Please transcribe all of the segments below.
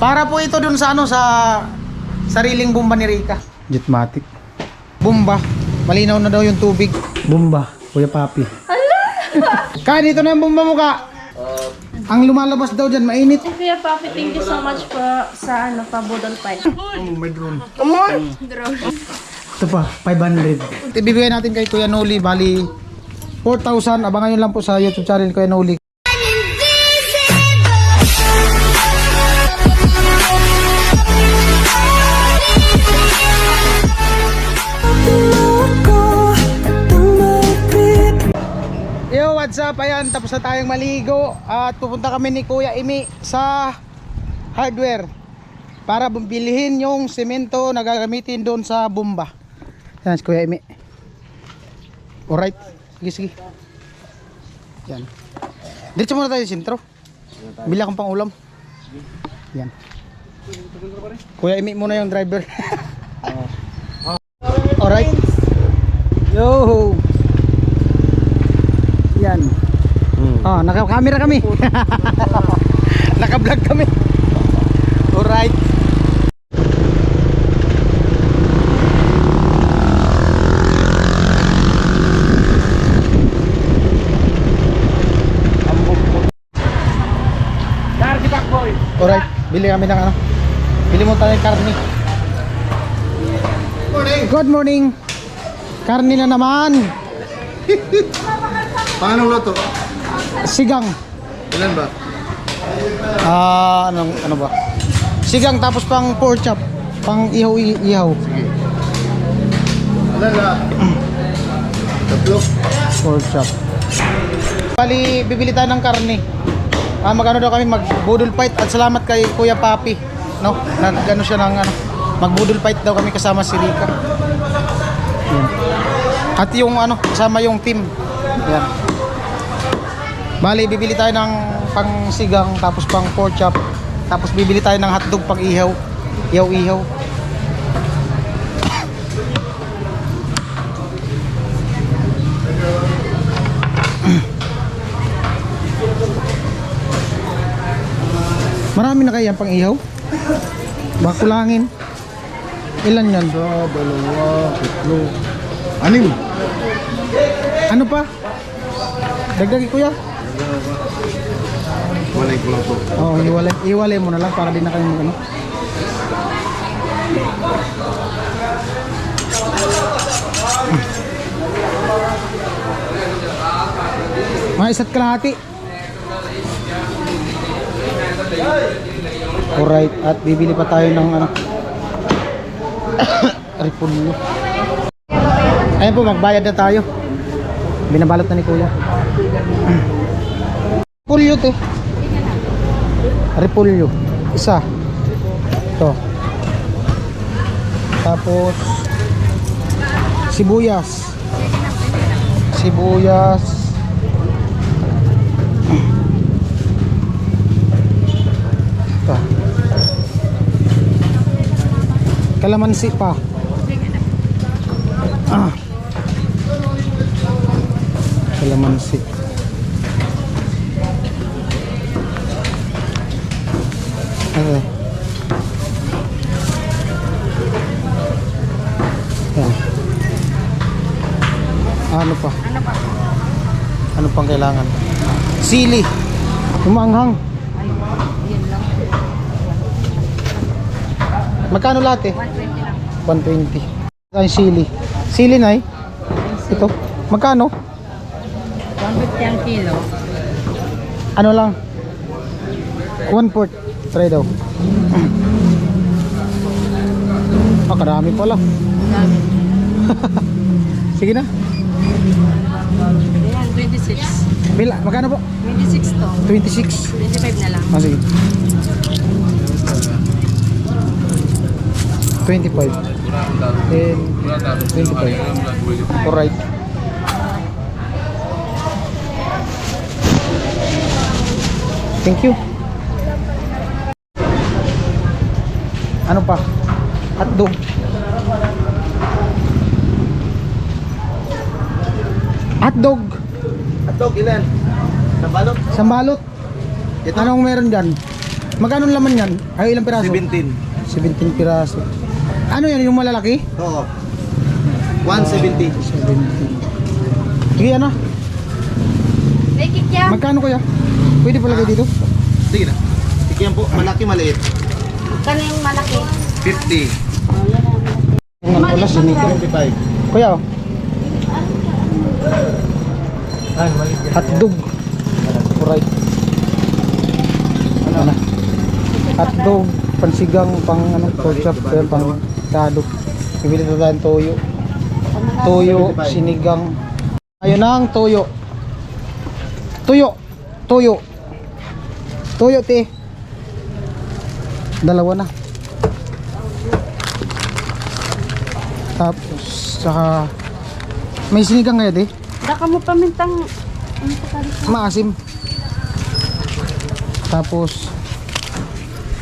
Para po ito dun sa ano, sa sariling bomba ni Rica. Jetmatic. Bomba. Malinaw na daw yung tubig. Bomba, Kuya Papi. Ka, dito na yung bomba mo ka. Ang lumalabas daw dyan, mainit. Kuya Papi, thank you so much po sa ano, pa-budol pipe. May drone. Come on! Drone. Ito pa, 500. Ibibigay natin kay Kuya Noli, bali 4,000. Abangan nyo lang po sa YouTube channel Kuya Noli. Yo, what's up? Ayan, tapos na tayong maligo at pupunta kami ni Kuya Imi sa hardware para bilhin yung semento na gagamitin doon sa bomba. Ayan si Kuya Imi. Alright, sige. Yan. Diretso muna tayo sa sentro. Bili akong pang ulam. Yan. Kuya Imi muna yung driver. Alright. Yo. Yan. Oh, naka-camera kami. Naka-vlog kami. Alright. Alright, bili kami ng ano. Bili mo tayo ng karne. Good morning. Karne na naman. Paano loto? Sigang. Ilan ba? Ano ba? Sigang tapos pang pork chop, pang ihaw. Sige. Ilan la? Tatlo? Pork chop. Bali, bibili tayo ng karne. Magano daw kami, mag-budol fight at salamat kay Kuya Papi, no? Nagano siya ng ano, mag-budol fight daw kami kasama si Rica. Yan. At yung ano, kasama yung team. Yan. Bali, bibili tayo ng pang sigang tapos pang pork chop, tapos bibili tayo ng hotdog pang ihaw. Ihaw. Marami na kaya pang ihaw? Bakulangin. Ilan yan? Dalawa, tatlo, anim. Ano pa? Dagdagi kuya? Walay ko lang to. Oo, iwalay mo na lang para din na kayo ano. Mga isa't kalahati. Alright, at bibili pa tayo ng ano, repolyo. Ayun po, magbayad na tayo. Binabalot na ni kuya. Repolyo te. Repolyo. Isa. Ito. Tapos sibuyas. Ito. Kalamansi pa. Kalamansi. Okay. Yan. Ano pa? Ano pang kailangan? Sili. Umanghang. Magkano lahat eh? 120. Ay, sili. Sili na eh. Ito. Magkano? 150 ang kilo. Ano lang? 1/4. Try daw. Karami pala. Sige na. Ayan, 26. Bila, magkano po? 26 to. 26. 25 na lang. Sige. 25. And 25. Alright. Thank you. Ano pa? Hotdog. Hotdog. Hotdog ilan? Sa balot? Sambalot. Anong meron dyan? Magkano laman yan? Ay, ilang piraso? 17. 17 piraso. Ano yan, yung malalaki? Oo. 170. 17. Sige, ano? May kikya. Magkano kuya? Pwede pala kayo dito? Sige na. Tigyan po, malaki maliit. Kano yung malaki? 50. Yung ano pala, sinika. 25. Kuya, oh. Hotdog. Alright. Ano na? Hotdog, pansigang, pang ano, pork chop, yan, pang kado. Bibili na tayong toyo. Toyo, sinigang. Ayun na ang toyo. Tuyo. Tuyo. Tuyo, te. Dalawa na. Tapos, saka may sinigang ngayon, te. Daka mo pamintang ano pa tayo? Maasim. Tapos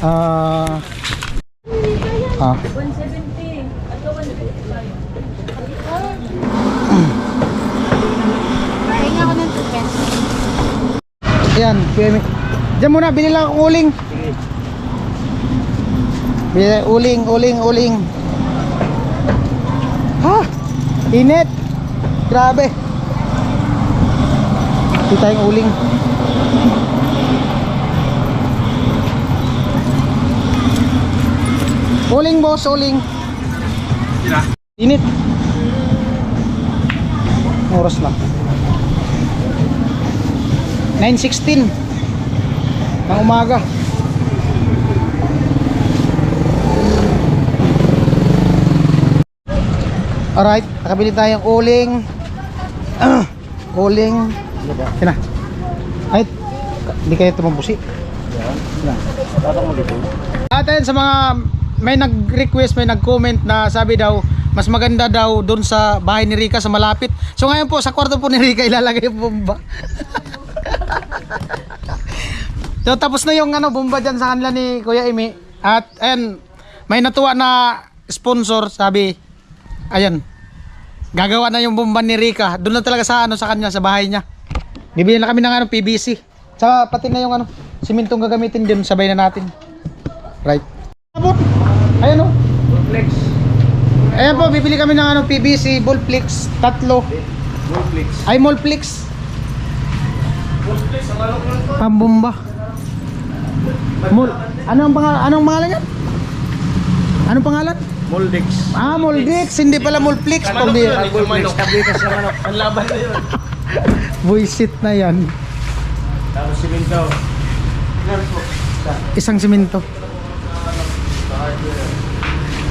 ah 170. Ato 155. Pahinga ko ng 2 pesos. Ayan, diyan muna, bili lang akong uling. Bili, uling. Ha? Init. Grabe. Hindi tayong uling. Uling boss, uling. Init. Oras lang. 9:16 ng umaga. Alright, nakabili tayong uling. Uling. Yan na. Ay, hindi kayo tumambusi. Yan. At ayun, sa mga may nag-request, may nag-comment na sabi daw mas maganda daw doon sa bahay ni Rica sa malapit. So ngayon po sa kwarto po ni Rica ilalagay yung bomba. So tapos na yung ano bomba diyan sa kanila ni Kuya Imi. At ayun, may natuwa na sponsor, sabi ayan, gagawa na yung bomba ni Rica. Doon na talaga sa ano sa kanya, sa bahay niya. Bibili na kami ng ano PVC. Saka pati na yung ano simintong gagamitin din, sabay na natin. Right. Ayan o. Flex. Ayan po, bibili kami ng ano PVC, Bullflex, tatlo. Flex. Ay, Molflex. Flex, ang alok lang to. Pambomba. Anong pangalan niya? Anong pangalan? Moldex. Ah, Moldex, hindi pala Molflex. Pambi. Tablikas ng manok. Ang laban na yun. Buisit na yan. Tapos siminto. Isang simento.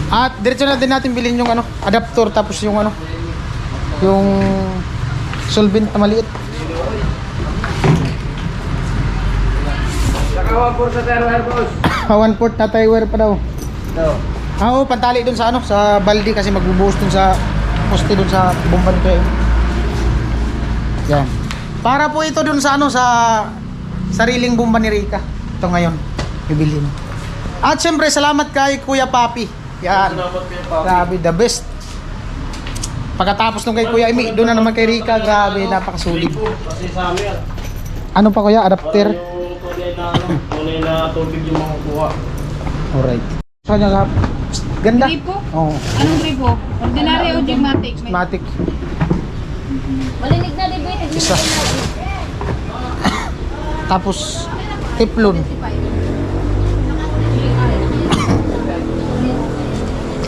At diretso na din natin bilhin yung ano, adapter, tapos yung ano, yung solvent na maliit. Saka 1/4 sa tire boss. 1/4 na tire pa daw. Ito. Oo, pantali dun sa ano, sa baldi kasi magbubuhos dun sa poste dun sa bomba nito eh. Yan. Para po ito dun sa ano, sa sariling bomba ni Rica. Ito ngayon, bibilhin. At syempre, salamat kay Kuya Papi. Yan. Grabe, the best. Pagkatapos nung kay Kuya Imi, doon na naman kay Rica. Grabe, napakasulit. Kasi sa amin yan. Ano pa kuya? Adapter? Yung tunay na tubig yung mga kuha. Alright. Sa kanya nga, ganda. Gripo? Oo. Anong gripo? Ordinary o Gmatic? Matic. Malinig na debate. Isa. Tapos, Teflon.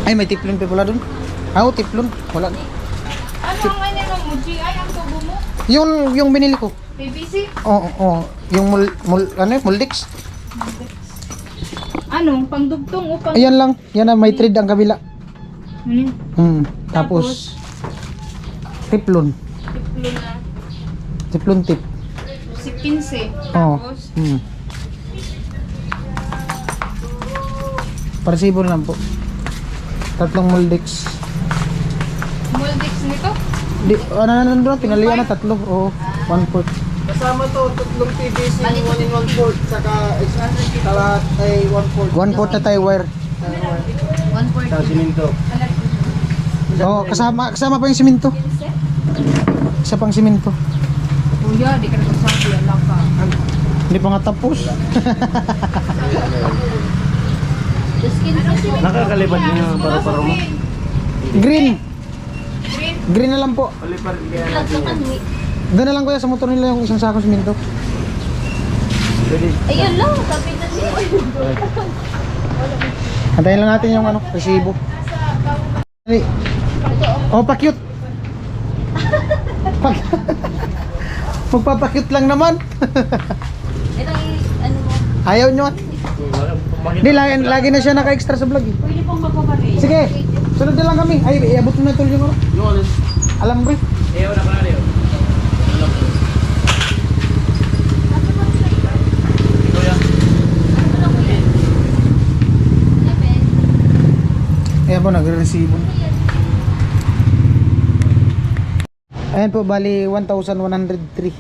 Ay, may Teflon pa pala dun. Ah, oh, Teflon. Wala. Ano ang ano mo? GI ang tubo mo? Yung binili ko. PVC? Oo, oo. Yung Moldex. Anong? Pangdugtong o pang... Ayan lang. Yan na, may thread ang kabila. Ano? Tapos, Teflon. Teflon na. Teflon tip. 15. Oo. Tapos, Parsibo lang po. Tatlong Moldex. Moldex nito? Di, ano na nandun? Pinalian na tatlo. Oo. 1/4. Kasama to, tatlong PVC, 1 in 1/4, saka kalat ay 1/4. 1/4 na tayo wire. 1/4. Sa siminto. Oo, kasama pa yung siminto. Isa pang siminto. Kuya, di ka na magsabi. Alam ka. Hindi pa nga tapos. Nakakalipad din yung paro-paro mo. Green. Green na lang po. Palipad kaya natin yan. Doon na lang kuya sa motor nila yung isang sako siminto. Pwede. Ayun lang, sabi na siya. Antayin lang natin yung ano, resibo. Hey. Oh, pa-cute. Magpapa-cute lang naman. Ito ano mo? Ayaw nyo. Hindi, lagi na siya naka-extra sa vlog eh. Pwede pong magpapagay. Sige, sunod na lang kami. Ay, iabot mo na tol yung ano. Yung alis. Alam mo Eh, wala ka na rin. Ayan po, nagre-resibo. Ayan po, bali 1,103.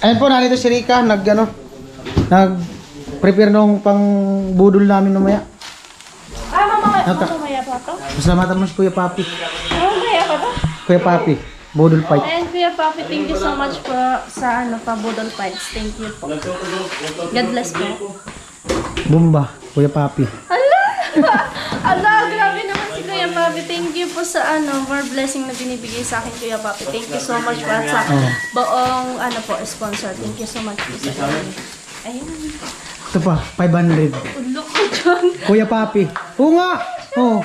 Ayan po, nandito si Rika, nag-prepare nung pang budol namin mamaya. Mamaya pa to? Masalamatan mo si Kuya Papi. Mamaya pa to? Kuya Papi, budol fight. And Kuya Papi, thank you so much po sa ano, pa-budol fights. Thank you po. God bless po. Bumba, Kuya Papi. Ala, grabe naman si Kuya Papi. Thank you po sa ano, more blessing na binibigay sa akin, Kuya Papi. Thank you so much po at sa buong ano po, sponsor. Thank you so much po sa akin. Ayun. Ito pa, 500. Ulok ko dyan. Kuya Papi. Oo nga. Oh.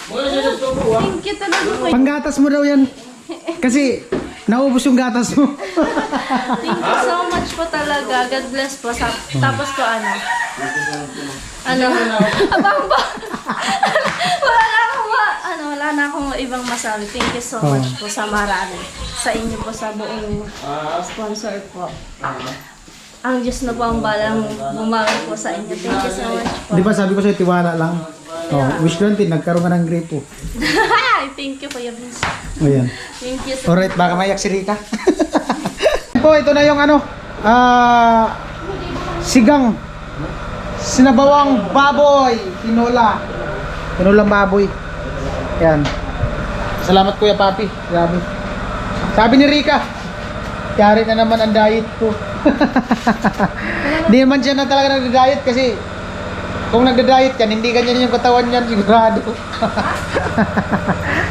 Thank you talaga, Kuya. Panggatas mo daw yan. Kasi naubos yung gatas mo. Thank you so much po talaga. God bless po. Tapos po ano? Abang ba? Wala na akong ibang masabi. Thank you so much po sa marami. Sa inyo po, sa buong sponsor po. Ang Diyos na po ang balang bumawi po sa inyo. Thank you so much po. Di ba sabi ko sa'yo, tiwala lang. Oh, wish ko natin, nagkaroon ka ng grape po. Thank you, Kuya Vince. Ayan. Thank you so Alright, baka mayak si Rika. Po, ito na yung ano, sigang. Sinabawang baboy. Tinolang baboy. Ayan. Salamat Kuya Papi. Grabe. Sabi ni Rika, yari na naman ang diet ko. Hindi naman siya na talaga nagda-diet kasi kung nagda-diet yan, hindi ganyan yung katawan niyan sigurado.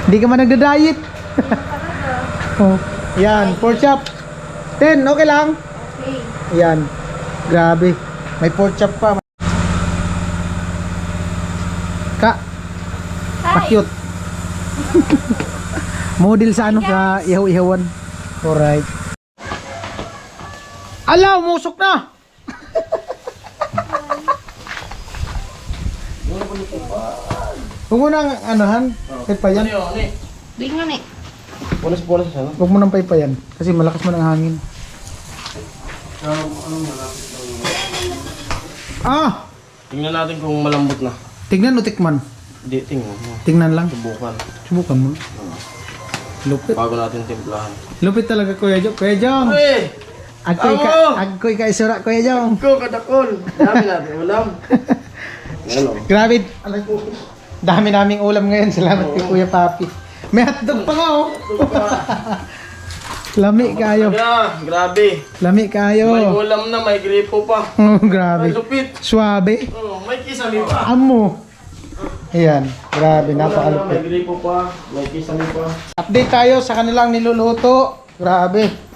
Hindi ka man nagda-diet. Oh, yan, pork chop. 10, okay lang? Okay. Yan. Grabe. May pork chop pa. Ka. Pa-cute. Model sa ano, sa ihaw-ihawan. Alright. Ala, umusok na! Huwag mo nang anuhan, paypayan. Bing nga eh. Punas sa sana. Huwag mo nang paypayan, kasi malakas man ang hangin. Ah! Tingnan natin kung malambot na. Tignan o tikman? Hindi, tingnan mo. Tingnan lang. Subukan. Subukan mo. Lupit. Bago natin timplahan. Lupit talaga Kuya Jong. Kuya Jong! Hey! Agkoy ka isura Kuya Jong. Go, kadakol! Dami natin ulam. Ano? Grabe. Dami naming ulam ngayon. Salamat kay Kuya Papi. May hotdog pa nga oh. Lami kayo. Grabe. Lami May kayo. ulam na, may gripo pa. Oh, grabe. May lupit. Suabe. Oh, may kisami pa. Amo. Ayan. Grabe. May Napakalupit. gripo pa. May kisami pa. Update tayo sa kanilang niluluto. Grabe.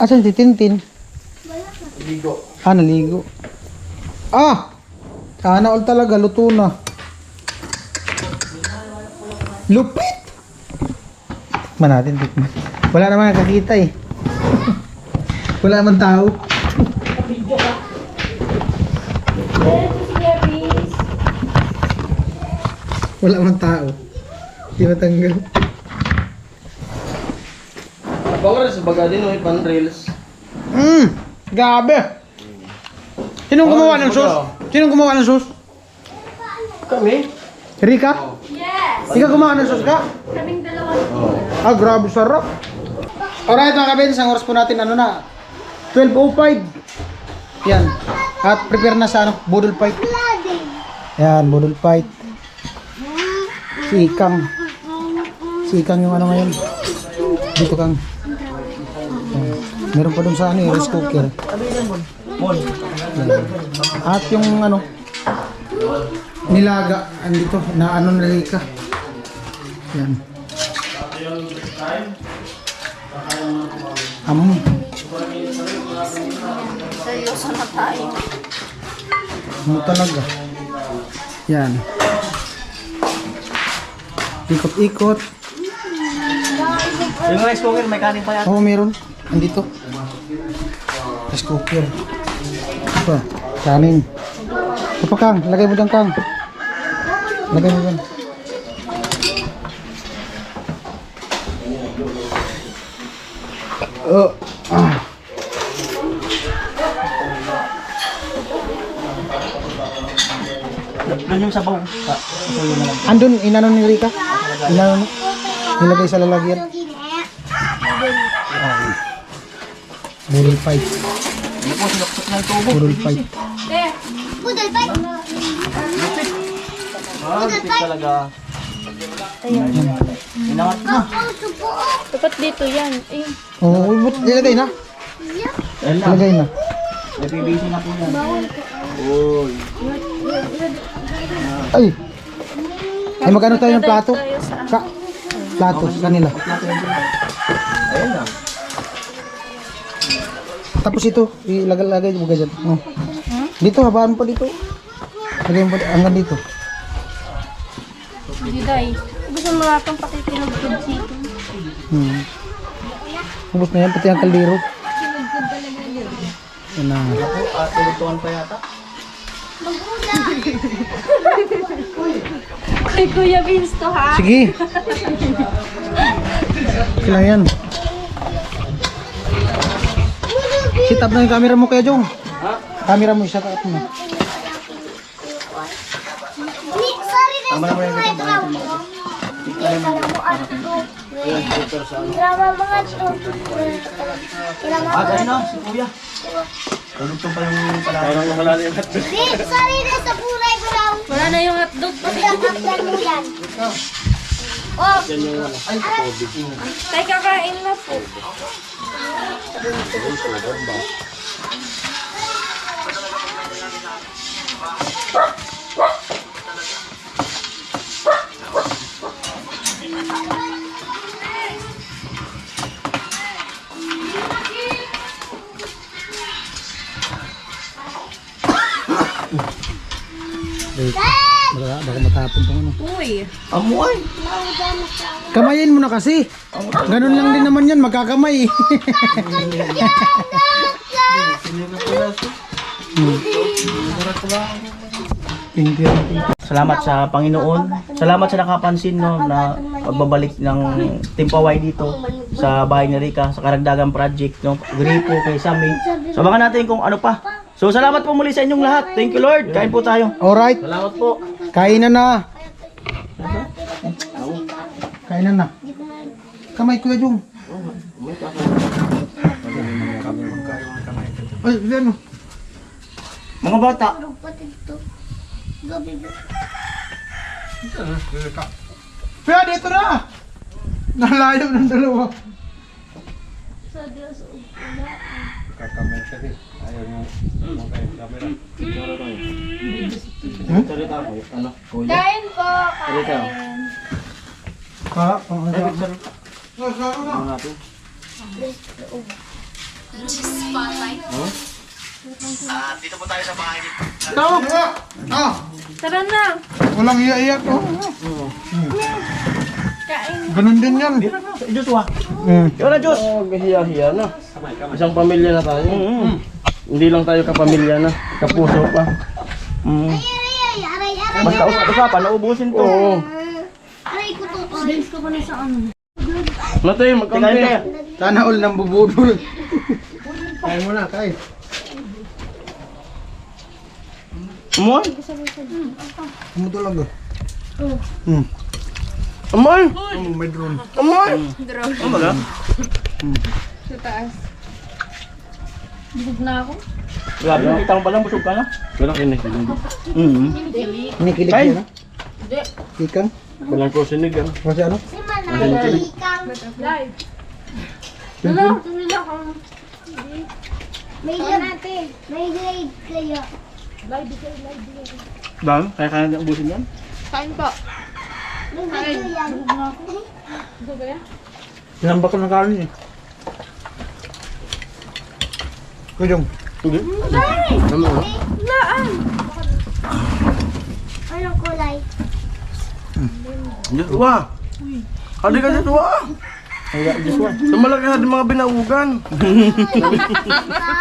Asan si Tintin? Ligo. Ah, naligo. Ah! Sana all talaga. Luto na. Lupit! Tikman natin, tikman. Wala naman nakakita eh. Wala naman tao. Wala naman tao. Hindi matanggal. Bawal sa baga din, oh, pan rails. Gabi! Sinong gumawa ng sauce? Sinong gumawa ng sauce? Kami? Rika? Yes! Ikaw gumawa ng sauce ka? Kaming dalawa. Ah, grabe, sarap. Alright mga kabins, ang oras po natin ano na 12:05. Yan. At prepare na sa ano, budol fight. Yan, budol fight. Si Ikang. Si Ikang yung ano ngayon. Dito Kang. Yan. Meron pa dun sa ano, rice cooker. Yan. At yung ano, nilaga, andito, na ano na Rika. Yan. Seryoso na tayo. Ano talaga? Yan. Ikot-ikot. Yung rice cooker, may kanin pa yan. Oo, meron. Andito. Rice cooker. Ito, kanin. Ito pa, Kang. Lagay mo dyan, Kang. Lagay mo dyan. Oh. Ah. Doon yung sabaw. Andun, inano ni Rika? Inano? Nilagay sa lalagyan. Burol fight. Ano po, sinuksak na yung tubo. Burol fight. Lupit talaga. Inangat na. Dapat dito yan. Eh, Oo, oh, nilagay na. Ayan na. Nilagay na. May PVC na po yan. Uy. Ay! Ay, magkano tayo ng plato? tayo sa Plato, kanila. Ayan na. Tapos ito, ilagay mo ganyan. Oh. Dito, habaan pa dito. Lagay mo pa hanggang dito. Diday. Gusto mo natang pakikinugtog dito. Ubus na yan, pati ang kaldero. Yan na. Tulutuan pa yata. Kay Kuya Vince to ha? Sige. Kailan yan. Sit up na yung camera mo, Kuya Jong. Camera mo, isa ka up mo. Tama na mo yung dahil na, si Kuya. Tulutong pa yung pala. Parang wala na yung hotdog. Wala na yung hotdog. Tay, kakain na po. Baka matapon tong ano. Uy. Amoy! Kamayin mo na kasi. Ganun lang din naman yan, magkakamay. Salamat sa Panginoon. Salamat sa nakapansin no, na pagbabalik ng Timpaway dito sa bahay ni Rika sa Karagdagan Project. No? Gripo kay Sammy. So baka natin kung ano pa. So salamat po muli sa inyong lahat. Thank you Lord. Kain po tayo. Alright, Salamat po. kainan na. Kainan na. Kamay, Kuya Jong. Ay, ano? Mga bata. Kuya, dito na! Nalayo ng dalawa. Kain po. Kain. Ha? Dito po tayo sa bahay dito. Ikaw? Ah! Tara na. Walang iya-iya to. Kain. Ganun din yan. Joshua. Mm. Diyos. Hiya-hiya na. Isang pamilya na tayo. Hindi lang tayo kapamilya na, kapuso pa. Basta usapan, naubusin to. Oo. Dance ko pa na sa ano. Natay, magkampi. Sana all ng bubudol. Kain mo na, kain. Amoy? Bumudol lang ba? Amoy? May drone. Amoy? Ano ba ga? Sa taas. Bugog na ako. Grabe, nakita mo palang busog ka na. Walang kinikilig. Kinikilig Kain. yan, ha? Ikan? Walang kusinig ah. Kasi ano? Live. Wala, tumila ka. May natin. May grade kayo. Bang, kaya na ubusin yan? Kain po. May video yan. Ito ba yan? Ilang bato ng kanin eh. Kujong. Anong kulay? Joshua! Hadi ka Joshua! Tumalaki na din mga binawugan.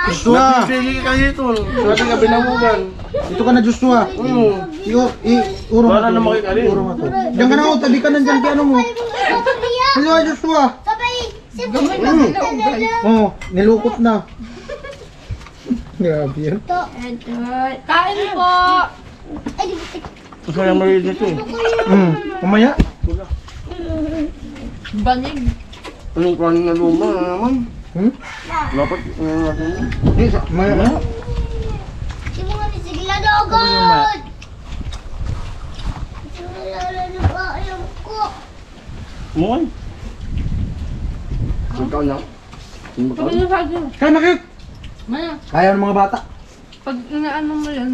Joshua! Napipili ka dito. Hadi ka binawugan. Ito ka na Joshua. Urong Para na makikali. Diyan ka na ako, tabi ka na dyan kay ano mo. Ano ka Joshua? Sabay, sabay. Oh, nilukot na. Grabe yan. Kain po! Ay, di ba? Gusto na maliit nito eh. Mamaya. Banig. Anong kanin na luma na naman? Dapat natin. Hindi, mamaya. Di mo nga nisigla na agad. Nalala na ba? Alam ko. Moy. Ikaw na. Sabi niyo sa akin. Kaya nakit. Maya, Ayaw ng mga bata. pag inaano mo yan,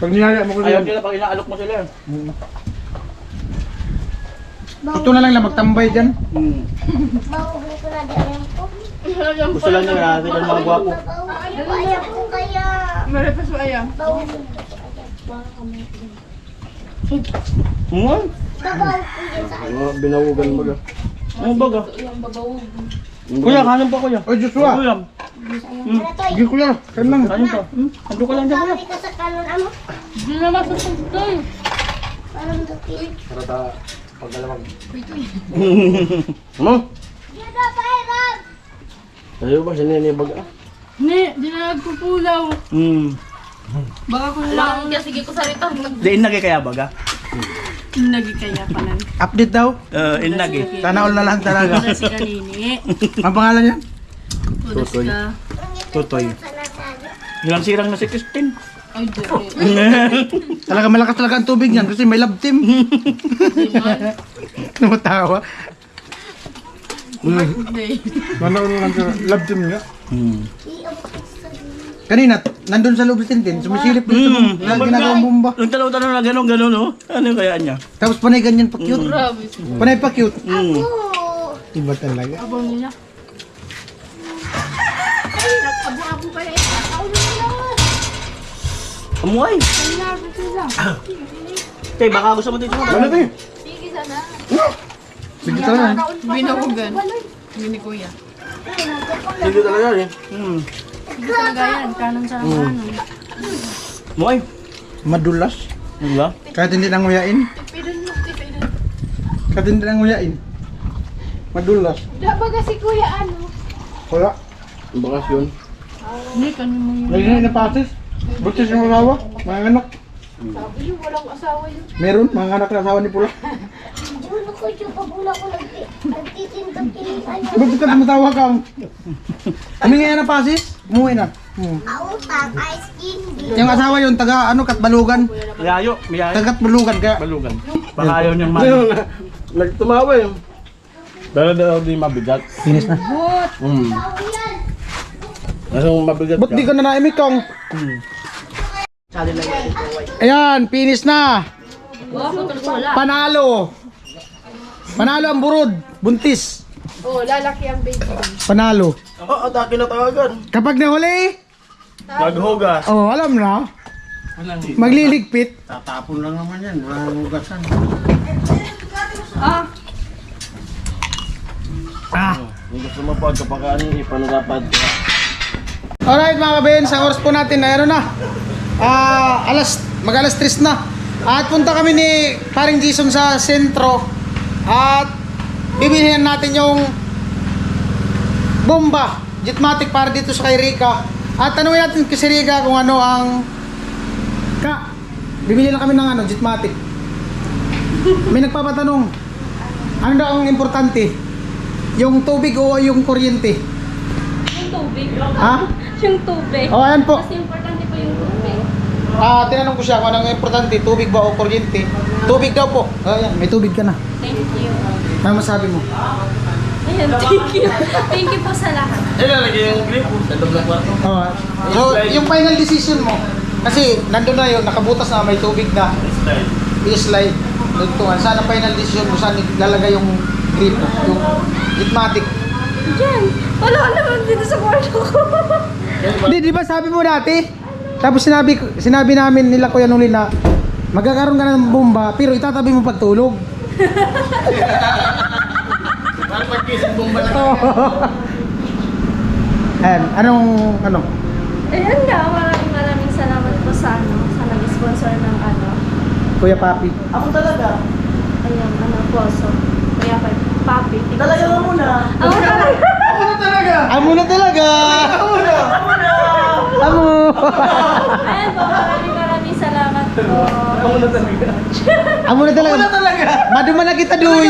Pag niyaya mo ko Ayaw yan. nila pag inaalok mo sila. Ito na lang magtambay dyan. Mauhuli ko na dyan ko. Gusto lang nila natin ang mga gwapo. Ayaw ko kaya. Maripas mo ayaw. Moy. Babaw ko yan sa Mga binawugan baga. Ano baga? Kuya, kanin pa kuya. Oy Joshua. Kuya, Ano to? Sige kuya. Kain lang. kanin pa. Ando ka lang dyan kuya. Kami ka sa kanon ano? Hindi na masasagtay. Parang dukit. Para ta pagdalawag. Ano? Yan na, pahirap! Tayo ba siya nini baga? Ni, di na nagpupulaw. Baka kung lang. Kaya sige ko sa rito. Diin nagi kaya baga? Nagi kaya pala. Update daw. Inagi. Sana all na lang talaga. Wala si kanini. Ang pangalan niya? Tudas ka. Tutoy. Ilang sirang na si Christine. Ay, dere. Talaga malakas talaga ang tubig niyan kasi may love team. Namatawa. Birthday. Manoon lang sa love team niya. Hmm. Kanina, nandun sa loob ng tin, sumisilip dito mo. Ginagawang bomba. Yung tanaw-tanaw na gano'n, oh. Ano kaya niya? Tapos panay ganyan pa cute. Grabe. Panay pa cute. Oo. Iba talaga. Abang nila. Amuay. Tay, baka gusto mo dito. Ano ba eh? Sige talaga. Binawagan. Hindi ni kuya. Hindi talaga eh. Talaga yan. Kanan sa ano. Moy. Madulas. Diba? Kahit hindi nang nguyain. Kahit hindi nang nguyain. Madulas. Dabaga si kuya ano? Wala. Ang bakas yun. Hindi, kanin mo yun. Lagi na pasis. Butis yung asawa. Mga anak. Sabi yung walang asawa yun. Meron. Mga anak na asawa ni Pula. Diyan ako yung pabula ko nagtitinda kinitan niya. Ba't ka tumatawa ka? Humingi na pasis. Umuwi na. Autang, ice candy. Yung asawa yun, taga ano, Katbalugan. Miyayo. Miyayo. Taga Katbalugan. Kaya Balugan. Baka ayaw niyang Ayun, man. nagtumawa eh. Pero daw di mabigat. finish na. Nasong mabigat Ba't di ka na naimik kang? Ayan, finish na. Panalo. Panalo ang burod. Buntis. Oh, lalaki ang baby. Panalo. Oh, atake na tawagan. Kapag nahuli, Naghugas. oh, alam na. Magliligpit. Tatapon lang naman yan. Walang hugasan. Kung gusto mo po, kapag ano, ipanagapad ka. Alright mga kabin, sa oras po natin na ano na. Mag-alas 3 na. At punta kami ni paring Jason sa sentro. At bibilihan natin yung bomba, Jetmatic para dito sa kay Rika. At tanungin natin kay si Rika kung ano ang bibili lang kami ng ano, Jetmatic. May nagpapatanong, ano daw ang importante? Yung tubig o yung kuryente? Yung tubig. Ha? Yung tubig. O ayan po. Mas importante po yung tubig. Tinanong ko siya kung anong importante, tubig ba o kuryente? Tubig daw po. Ayan, may tubig ka na. Thank you. Ano masabi mo? Ayan, thank you. Thank you po sa lahat. Eh, lalagyan yung gripo. Sa loob ng kwarto. Oh. So, yung final decision mo, kasi nandun na yun, nakabutas na, may tubig na, Style. i-slide. Tugtungan. Sana final decision mo, saan ilalagay yung grip, yung gitmatic. Diyan. Wala ka naman dito sa kwarto ko. Hindi, di ba sabi mo dati? Tapos sinabi namin nila Kuya Noli na magkakaroon ka ng bomba, pero itatabi mo pagtulog. Parang pagkisang bomba lang. Ayan, ano? Ayan nga, maraming salamat po sa sa nag-sponsor ng Kuya Papi. Ako talaga. Ayun, po, so, Kuya Papi. thank you Talaga so nga much. muna. Ako talaga. Amo na talaga! Amo! Ayan po, maraming salamat po. Amo na talaga! Maduman na kita, Duy!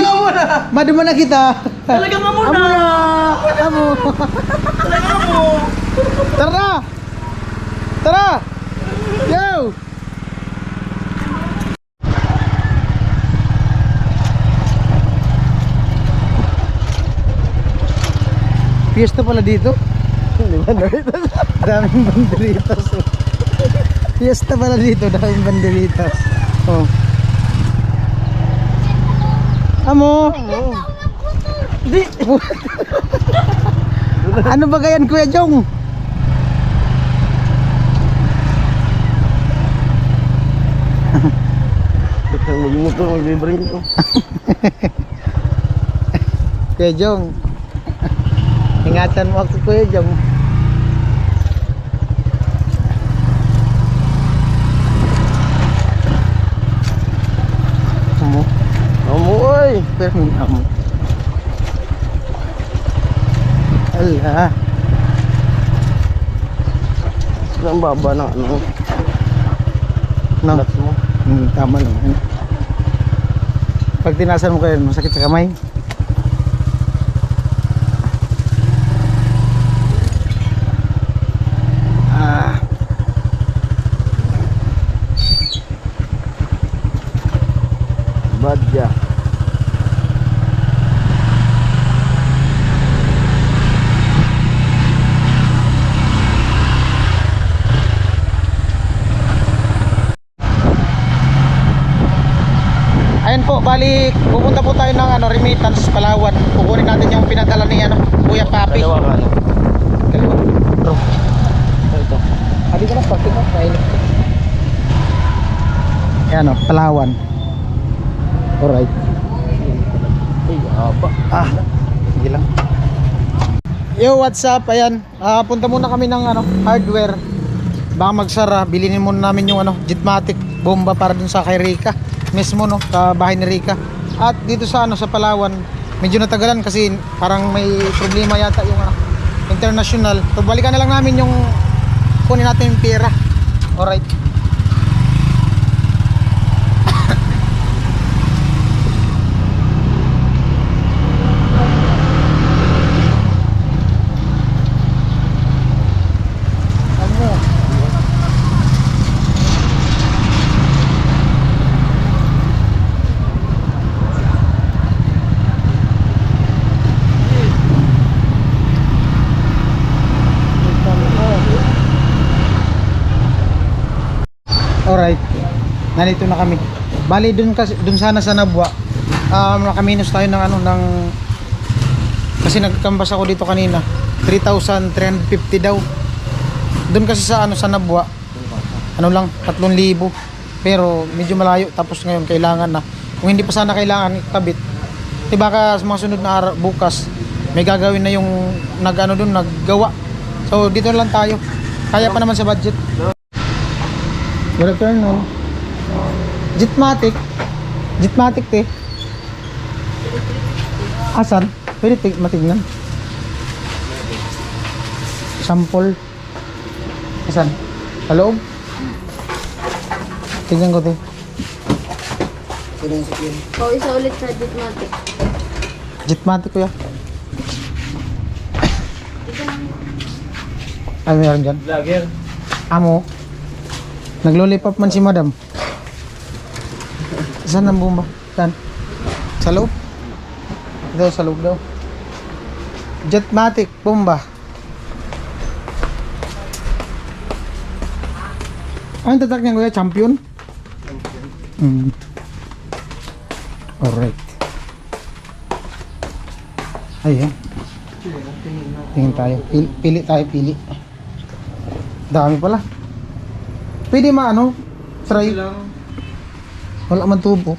Maduman na kita! Talaga nga muna. Amo na! Amo! Talaga mo. Tara! Tara! Yo! Fiesta pala dito. Daming banderitas. Fiesta pala dito, daming banderitas. Oh. Amo. Di. Ano ba gayan, Kuya Jong? Mag-motor, mag-vibrate ito. Kuya Jong. Ingatan mo ako, Kuya Jong. Amo. Amo, oy! Pero amo. Ala. Ang baba na, ano? No. Lats mo. Tama lang. Ano? Pag tinasan mo kayo, masakit sa kamay. Ah. Badya. Ayun po, bali pupunta po tayo ng remittance Palawan. Kukunin natin yung pinadala ni Kuya Papi. Dalawa ka, ano? Dalawa. Bro. Ito. Hadi ka na, pagkin mo. Ayan o, Palawan. Alright. Ay, haba. Sige lang. Yo, what's up? Ayan, punta muna kami ng hardware. Baka magsara, bilhin muna namin yung Jetmatic bomba para dun sa kay Rica mismo, no, sa bahay ni Rica. At dito sa sa Palawan, medyo natagalan kasi parang may problema yata yung international. So balikan na lang namin yung kunin natin yung pera. Alright. Alright, nandito na kami. Bali dun sana sa Nabwa, nakaminos tayo ng kasi nagkambas ako dito kanina, 3,350 daw. Dun kasi sa sa Nabwa, lang 3,000. Pero medyo malayo, tapos ngayon kailangan na. Kung hindi pa sana kailangan ikabit, di baka sa mga sunod na araw, bukas may gagawin na yung naggawa. So dito na lang tayo. Kaya pa naman sa budget. Good afternoon. Jetmatic. Jetmatic te. Asan? Pwede matignan. Sample. Asan? Sa loob? Tignan ko te. O, isa ulit sa Jetmatic. Jetmatic kuya. Ano meron dyan? Vlogger. Amo. Nag-lollipop man si madam. Saan ang bomba? Saan? Sa loob? Ito, sa loob daw. Jetmatic, bomba. Ano yung tatak niya kuya? Champion? Alright. Ayan. Tingin tayo. Pili tayo, pili. Dami pala. Pwede maano? Try. Wala man tubo.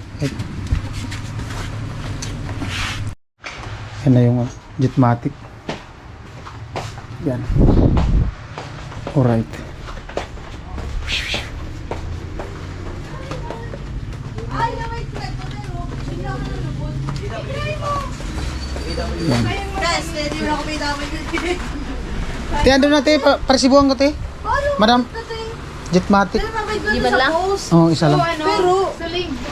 Yan na yung Jetmatic. Yan. Alright. Yan. Te, ando na te, parisibuhan ko te. Madam, Jetmatic. Di ba lang? Oo, isa lang.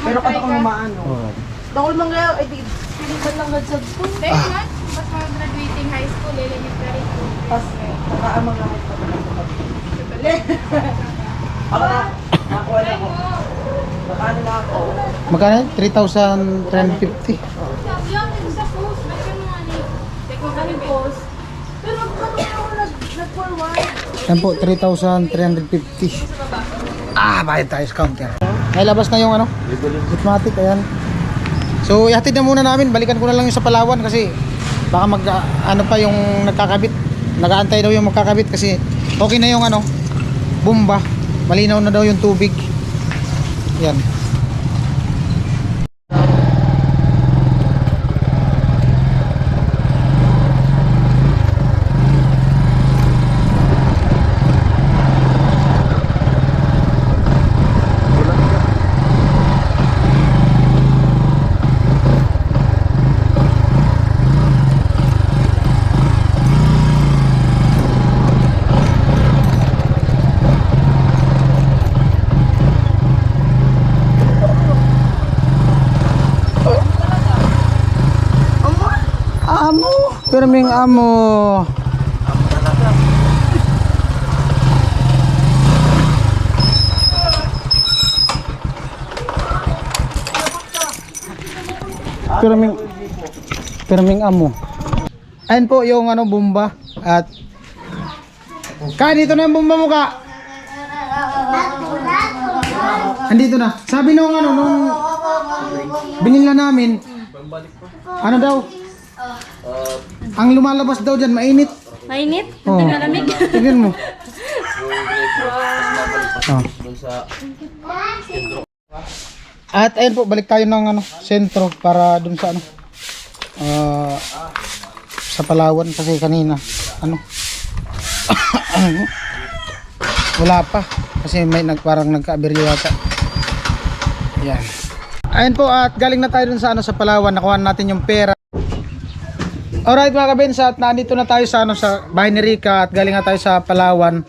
Pero kada kang maano. Alright. Dakol man ngayon, ay di, pilihan lang nagsab ko. Mas graduating high school, elementary school. Pas, nakaamang lang ito. Nakuha na ako. Nakaano na ako. Magkano? 3,350. Yung sa post, may mga ni. Take mo kami post. Pero kano ako nag-forward? Yan po, 3,350. Bayad tayo sa counter. Ay, labas na yung ano? Jetmatic, ayan. So, ihatid na muna namin. Balikan ko na lang yung sa Palawan kasi baka ano pa yung nagkakabit. Nag-aantay daw yung magkakabit kasi okay na yung ano, bomba. Malinaw na daw yung tubig. Yan. Amo, perming amo. Perming amo. Ayun po yung ano bomba at dito na yung bomba mo ka. Andito na. Sabi nung ano nung binila namin. Ano daw? Ang lumalabas daw dyan, mainit. Mainit? Oh. Tingnan Tignan mo. Oh. At ayun po, balik tayo ng ano, sentro para dun sa ano. Sa Palawan kasi kanina ano. Wala pa kasi may parang nagka-aberyo yata. Yan. Ayun po, at galing na tayo dun sa ano sa Palawan, nakuha natin yung pera. Alright mga kabens, at nandito na tayo sa ano sa bahay ni Rica at galing na tayo sa Palawan.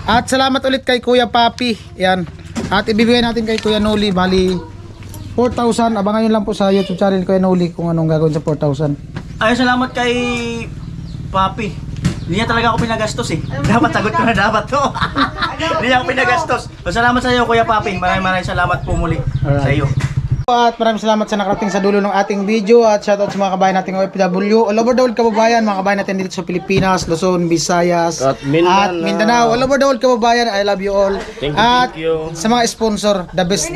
At salamat ulit kay Kuya Papi. Yan. At ibibigay natin kay Kuya Noli bali 4,000. Abangan nyo lang po sa YouTube channel Kuya Noli kung anong gagawin sa 4,000. Ay, salamat kay Papi. Hindi niya talaga ako pinagastos eh. Dapat sagot ko na dapat to. Hindi niya ako pinagastos. So, salamat sa iyo Kuya Papi. Maraming salamat po muli sa iyo. At maraming salamat sa nakarating sa dulo ng ating video at shoutout sa mga kabayan nating OFW all over the world kababayan, mga kabayan natin dito sa Pilipinas, Luzon, Visayas At Mindanao, all over the world kababayan. I love you all. At sa mga sponsor, the best,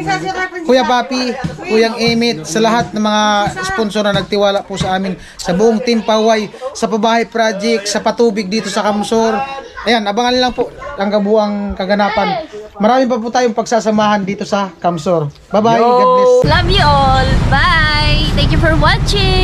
Kuya Papi, Kuyang Emit, sa lahat ng mga sponsor na nagtiwala po sa amin, sa buong Team Paway, sa Pabahay Project, sa patubig dito sa Kamsor. Ayan, abangan lang po ang kabuang kaganapan. Marami pa po tayong pagsasamahan dito sa Kamsor. Bye bye, God bless. Love you all. Bye. Thank you for watching.